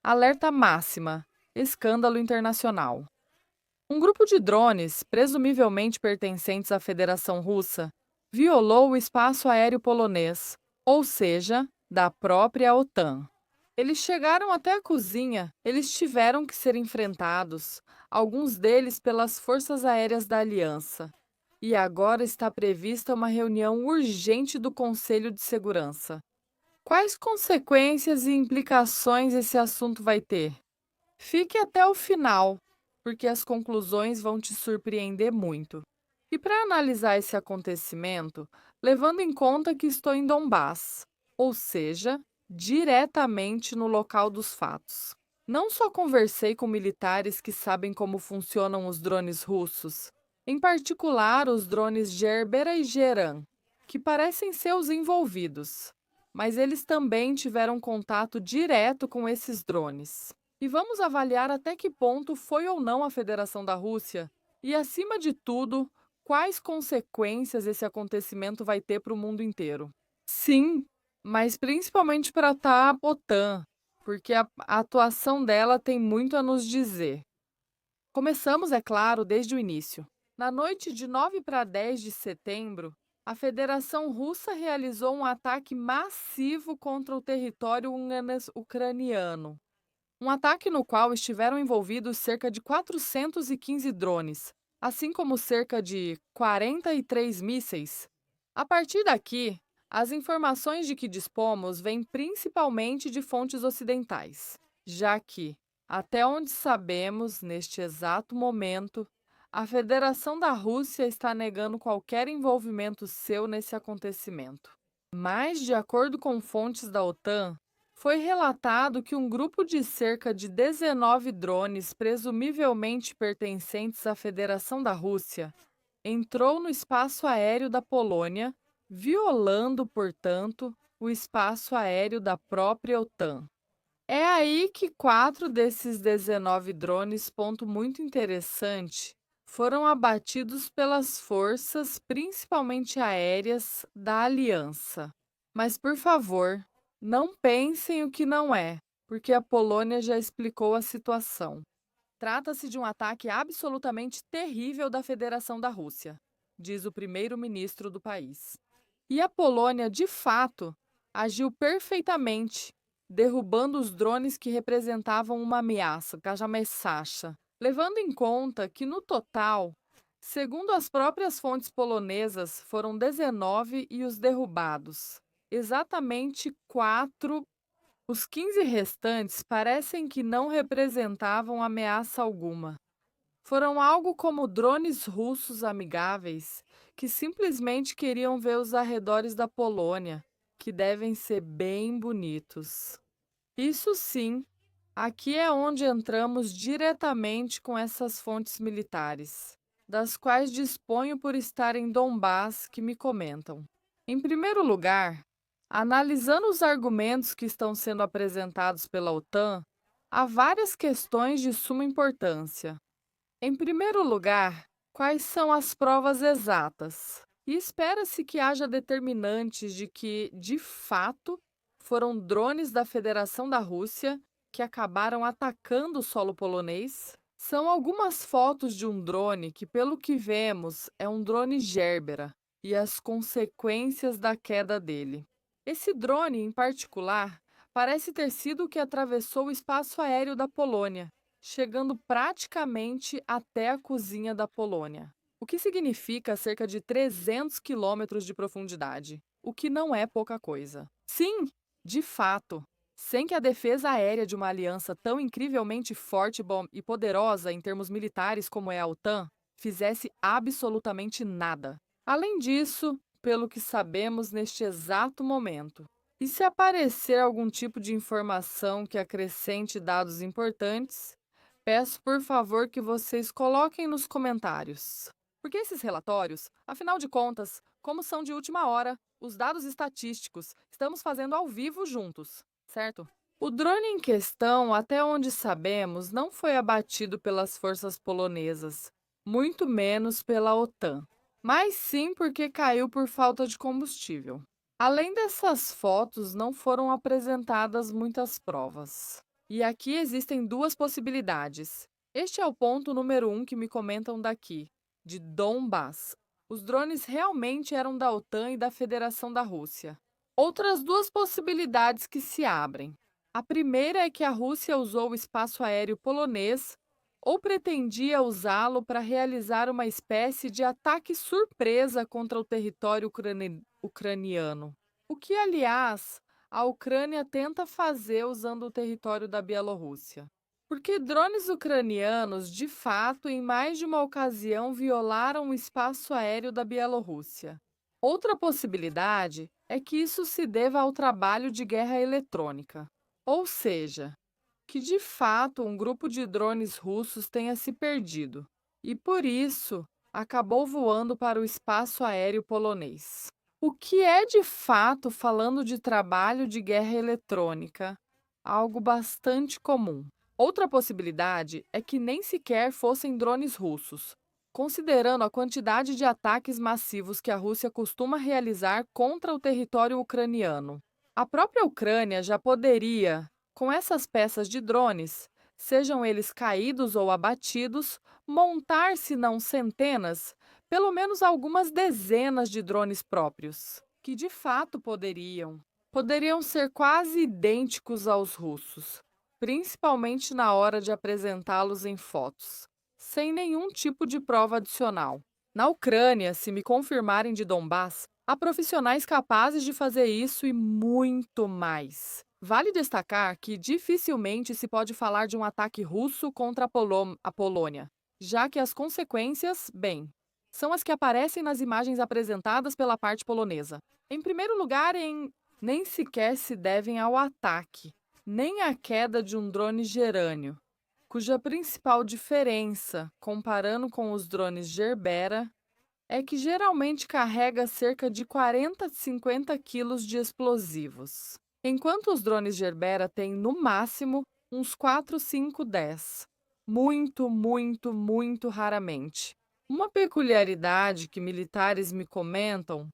Alerta máxima. Escândalo internacional. Um grupo de drones, presumivelmente pertencentes à Federação Russa, violou o espaço aéreo polonês, ou seja, da própria OTAN. Eles chegaram até a cozinha, eles tiveram que ser enfrentados, alguns deles pelas forças aéreas da Aliança. E agora está prevista uma reunião urgente do Conselho de Segurança. Quais consequências e implicações esse assunto vai ter? Fique até o final, porque as conclusões vão te surpreender muito. E para analisar esse acontecimento, levando em conta que estou em Donbás, ou seja, diretamente no local dos fatos. Não só conversei com militares que sabem como funcionam os drones russos, em particular os drones Gerbera e Geran, que parecem ser os envolvidos, mas eles também tiveram contato direto com esses drones. E vamos avaliar até que ponto foi ou não a Federação da Rússia e, acima de tudo, quais consequências esse acontecimento vai ter para o mundo inteiro. Sim, mas principalmente para a OTAN, porque a atuação dela tem muito a nos dizer. Começamos, é claro, desde o início. Na noite de 9 para 10 de setembro, a Federação Russa realizou um ataque massivo contra o território ucraniano. Um ataque no qual estiveram envolvidos cerca de 415 drones, assim como cerca de 43 mísseis. A partir daqui, as informações de que dispomos vêm principalmente de fontes ocidentais, já que, até onde sabemos, neste exato momento, a Federação da Rússia está negando qualquer envolvimento seu nesse acontecimento. Mas, de acordo com fontes da OTAN, foi relatado que um grupo de cerca de 19 drones, presumivelmente pertencentes à Federação da Rússia, entrou no espaço aéreo da Polônia, violando, portanto, o espaço aéreo da própria OTAN. É aí que 4 desses 19 drones, ponto muito interessante, foram abatidos pelas forças, principalmente aéreas, da Aliança. Mas, por favor, não pensem o que não é, porque a Polônia já explicou a situação. Trata-se de um ataque absolutamente terrível da Federação da Rússia, diz o primeiro-ministro do país. E a Polônia, de fato, agiu perfeitamente, derrubando os drones que representavam uma ameaça, Kajamesasha, levando em conta que, no total, segundo as próprias fontes polonesas, foram 19 e os derrubados. Exatamente 4. Os 15 restantes parecem que não representavam ameaça alguma. Foram algo como drones russos amigáveis que simplesmente queriam ver os arredores da Polônia, que devem ser bem bonitos. Isso sim, aqui é onde entramos diretamente com essas fontes militares, das quais disponho por estar em Donbás, que me comentam. Em primeiro lugar, analisando os argumentos que estão sendo apresentados pela OTAN, há várias questões de suma importância. Em primeiro lugar, quais são as provas exatas? E espera-se que haja determinantes de que, de fato, foram drones da Federação da Rússia que acabaram atacando o solo polonês? São algumas fotos de um drone que, pelo que vemos, é um drone Gerbera e as consequências da queda dele. Esse drone, em particular, parece ter sido o que atravessou o espaço aéreo da Polônia, chegando praticamente até a cozinha da Polônia, o que significa cerca de 300 quilômetros de profundidade, o que não é pouca coisa. Sim, de fato, sem que a defesa aérea de uma aliança tão incrivelmente forte e poderosa em termos militares como é a OTAN fizesse absolutamente nada. Além disso, pelo que sabemos neste exato momento, e se aparecer algum tipo de informação que acrescente dados importantes, peço por favor que vocês coloquem nos comentários. Porque esses relatórios, afinal de contas, como são de última hora, os dados estatísticos, estamos fazendo ao vivo juntos, certo? O drone em questão, até onde sabemos, não foi abatido pelas forças polonesas, muito menos pela OTAN, mas sim porque caiu por falta de combustível. Além dessas fotos, não foram apresentadas muitas provas. E aqui existem duas possibilidades. Este é o ponto número um que me comentam daqui, de Donbass. Os drones realmente eram da OTAN e da Federação da Rússia. Outras duas possibilidades que se abrem. A primeira é que a Rússia usou o espaço aéreo polonês ou pretendia usá-lo para realizar uma espécie de ataque surpresa contra o território ucraniano. O que, aliás, a Ucrânia tenta fazer usando o território da Bielorrússia. Porque drones ucranianos, de fato, em mais de uma ocasião, violaram o espaço aéreo da Bielorrússia. Outra possibilidade é que isso se deva ao trabalho de guerra eletrônica, ou seja, que de fato um grupo de drones russos tenha se perdido e, por isso, acabou voando para o espaço aéreo polonês. O que é de fato, falando de trabalho de guerra eletrônica, algo bastante comum. Outra possibilidade é que nem sequer fossem drones russos, considerando a quantidade de ataques massivos que a Rússia costuma realizar contra o território ucraniano. A própria Ucrânia já poderia, com essas peças de drones, sejam eles caídos ou abatidos, montar, se não centenas, pelo menos algumas dezenas de drones próprios, que de fato poderiam ser quase idênticos aos russos, principalmente na hora de apresentá-los em fotos, sem nenhum tipo de prova adicional. Na Ucrânia, se me confirmarem de Donbass, há profissionais capazes de fazer isso e muito mais. Vale destacar que dificilmente se pode falar de um ataque russo contra a Polônia, já que as consequências, bem, são as que aparecem nas imagens apresentadas pela parte polonesa. Em primeiro lugar, nem sequer se devem ao ataque, nem à queda de um drone gerânio, cuja principal diferença, comparando com os drones Gerbera, é que geralmente carrega cerca de 40 a 50 quilos de explosivos, enquanto os drones Gerbera têm, no máximo, uns 4, 5, 10. Muito, muito, muito raramente. Uma peculiaridade que militares me comentam: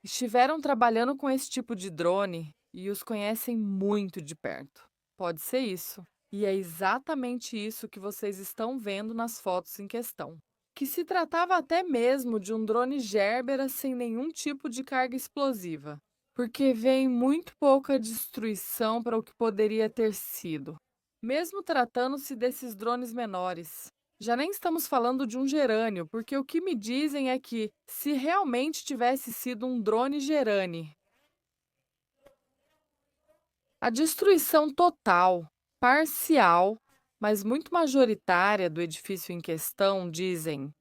estiveram trabalhando com esse tipo de drone e os conhecem muito de perto. Pode ser isso. E é exatamente isso que vocês estão vendo nas fotos em questão. Que se tratava até mesmo de um drone Gerbera sem nenhum tipo de carga explosiva, porque vem muito pouca destruição para o que poderia ter sido, mesmo tratando-se desses drones menores. Já nem estamos falando de um gerânio, porque o que me dizem é que, se realmente tivesse sido um drone gerane, a destruição total, parcial, mas muito majoritária do edifício em questão, dizem,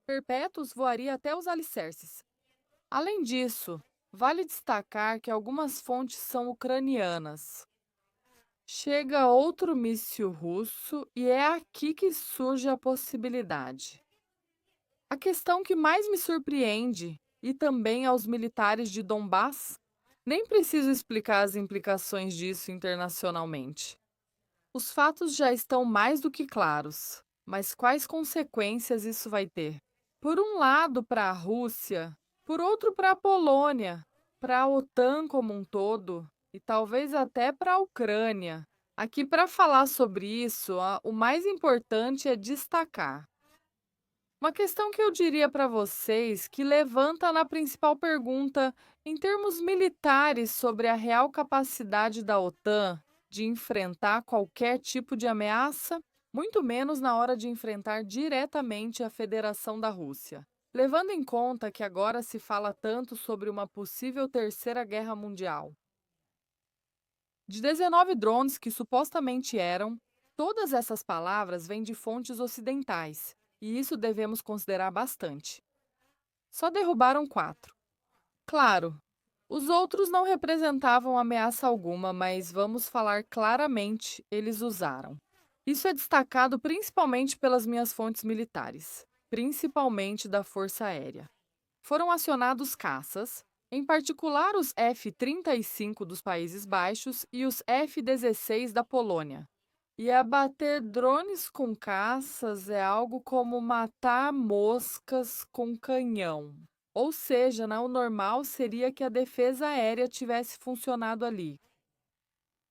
perpétuos voaria até os alicerces. Além disso, vale destacar que algumas fontes são ucranianas. Chega outro míssil russo e é aqui que surge a possibilidade. A questão que mais me surpreende, e também aos militares de Donbass, nem preciso explicar as implicações disso internacionalmente. Os fatos já estão mais do que claros, mas quais consequências isso vai ter? Por um lado, para a Rússia, por outro, para a Polônia, para a OTAN como um todo e talvez até para a Ucrânia. Aqui, para falar sobre isso, o mais importante é destacar uma questão que eu diria para vocês que levanta na principal pergunta, em termos militares, sobre a real capacidade da OTAN de enfrentar qualquer tipo de ameaça, muito menos na hora de enfrentar diretamente a Federação da Rússia. Levando em conta que agora se fala tanto sobre uma possível terceira guerra mundial. De 19 drones que supostamente eram, todas essas palavras vêm de fontes ocidentais, e isso devemos considerar bastante. Só derrubaram 4. Claro, os outros não representavam ameaça alguma, mas vamos falar claramente, eles usaram. Isso é destacado principalmente pelas minhas fontes militares, principalmente da Força Aérea. Foram acionados caças, em particular os F-35 dos Países Baixos e os F-16 da Polônia. E abater drones com caças é algo como matar moscas com canhão. Ou seja, o normal seria que a defesa aérea tivesse funcionado ali.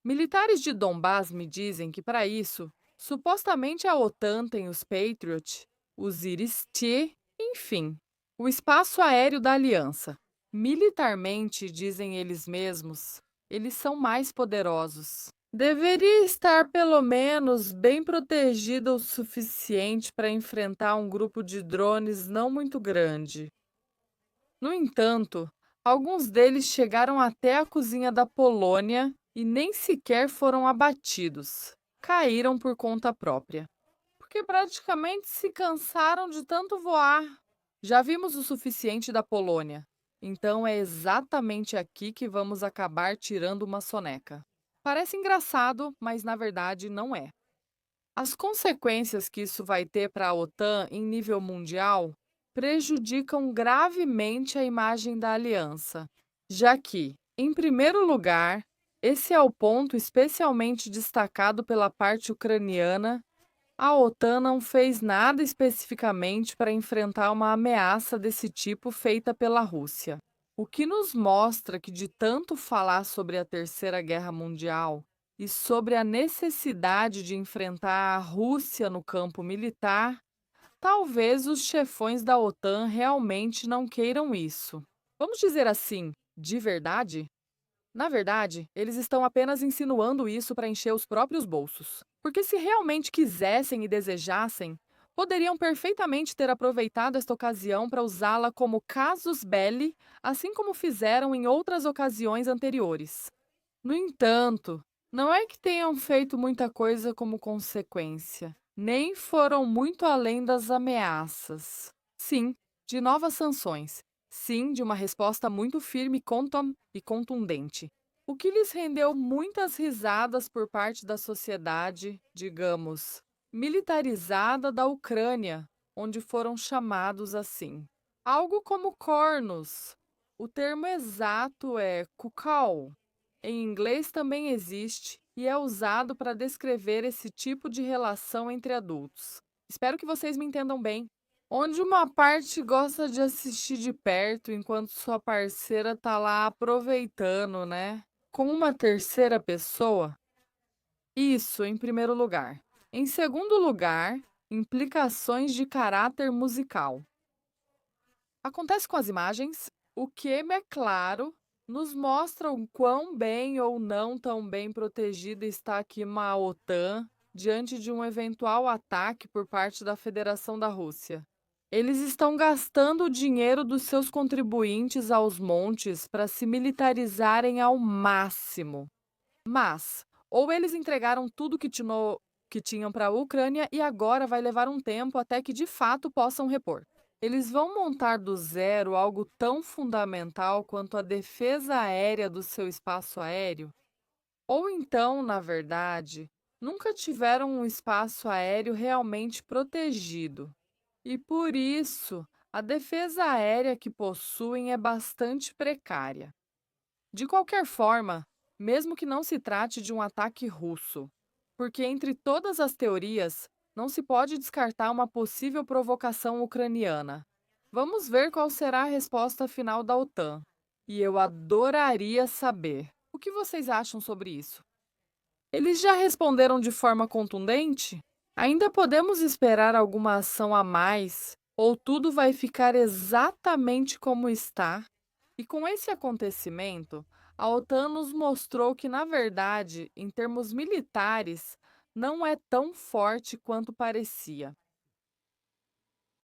Militares de Donbás me dizem que, para isso, supostamente a OTAN tem os Patriot, os Iris-T, enfim, o espaço aéreo da aliança. Militarmente, dizem eles mesmos, eles são mais poderosos. Deveria estar pelo menos bem protegida o suficiente para enfrentar um grupo de drones não muito grande. No entanto, alguns deles chegaram até a cozinha da Polônia e nem sequer foram abatidos. Caíram por conta própria, porque praticamente se cansaram de tanto voar. Já vimos o suficiente da Polônia, então é exatamente aqui que vamos acabar tirando uma soneca. Parece engraçado, mas na verdade não é. As consequências que isso vai ter para a OTAN em nível mundial prejudicam gravemente a imagem da aliança, já que, em primeiro lugar, esse é o ponto especialmente destacado pela parte ucraniana, a OTAN não fez nada especificamente para enfrentar uma ameaça desse tipo feita pela Rússia. O que nos mostra que, de tanto falar sobre a Terceira Guerra Mundial e sobre a necessidade de enfrentar a Rússia no campo militar, talvez os chefões da OTAN realmente não queiram isso. Vamos dizer assim, de verdade? Na verdade, eles estão apenas insinuando isso para encher os próprios bolsos. Porque se realmente quisessem e desejassem, poderiam perfeitamente ter aproveitado esta ocasião para usá-la como casus belli, assim como fizeram em outras ocasiões anteriores. No entanto, não é que tenham feito muita coisa como consequência, nem foram muito além das ameaças. Sim, de novas sanções. Sim, de uma resposta muito firme e contundente. O que lhes rendeu muitas risadas por parte da sociedade, digamos, militarizada da Ucrânia, onde foram chamados assim. Algo como cornos. O termo exato é kukal. Em inglês também existe e é usado para descrever esse tipo de relação entre adultos. Espero que vocês me entendam bem. Onde uma parte gosta de assistir de perto enquanto sua parceira tá lá aproveitando, né? Com uma terceira pessoa? Isso, em primeiro lugar. Em segundo lugar, implicações de caráter musical. Acontece com as imagens, o que, é claro, nos mostra o quão bem ou não tão bem protegida está aqui uma OTAN diante de um eventual ataque por parte da Federação da Rússia. Eles estão gastando o dinheiro dos seus contribuintes aos montes para se militarizarem ao máximo. Mas, ou eles entregaram tudo que tinham para a Ucrânia e agora vai levar um tempo até que de fato possam repor. Eles vão montar do zero algo tão fundamental quanto a defesa aérea do seu espaço aéreo? Ou então, na verdade, nunca tiveram um espaço aéreo realmente protegido? E por isso, a defesa aérea que possuem é bastante precária. De qualquer forma, mesmo que não se trate de um ataque russo, porque entre todas as teorias, não se pode descartar uma possível provocação ucraniana. Vamos ver qual será a resposta final da OTAN. E eu adoraria saber. O que vocês acham sobre isso? Eles já responderam de forma contundente? Ainda podemos esperar alguma ação a mais? Ou tudo vai ficar exatamente como está? E com esse acontecimento, a OTAN nos mostrou que, na verdade, em termos militares, não é tão forte quanto parecia.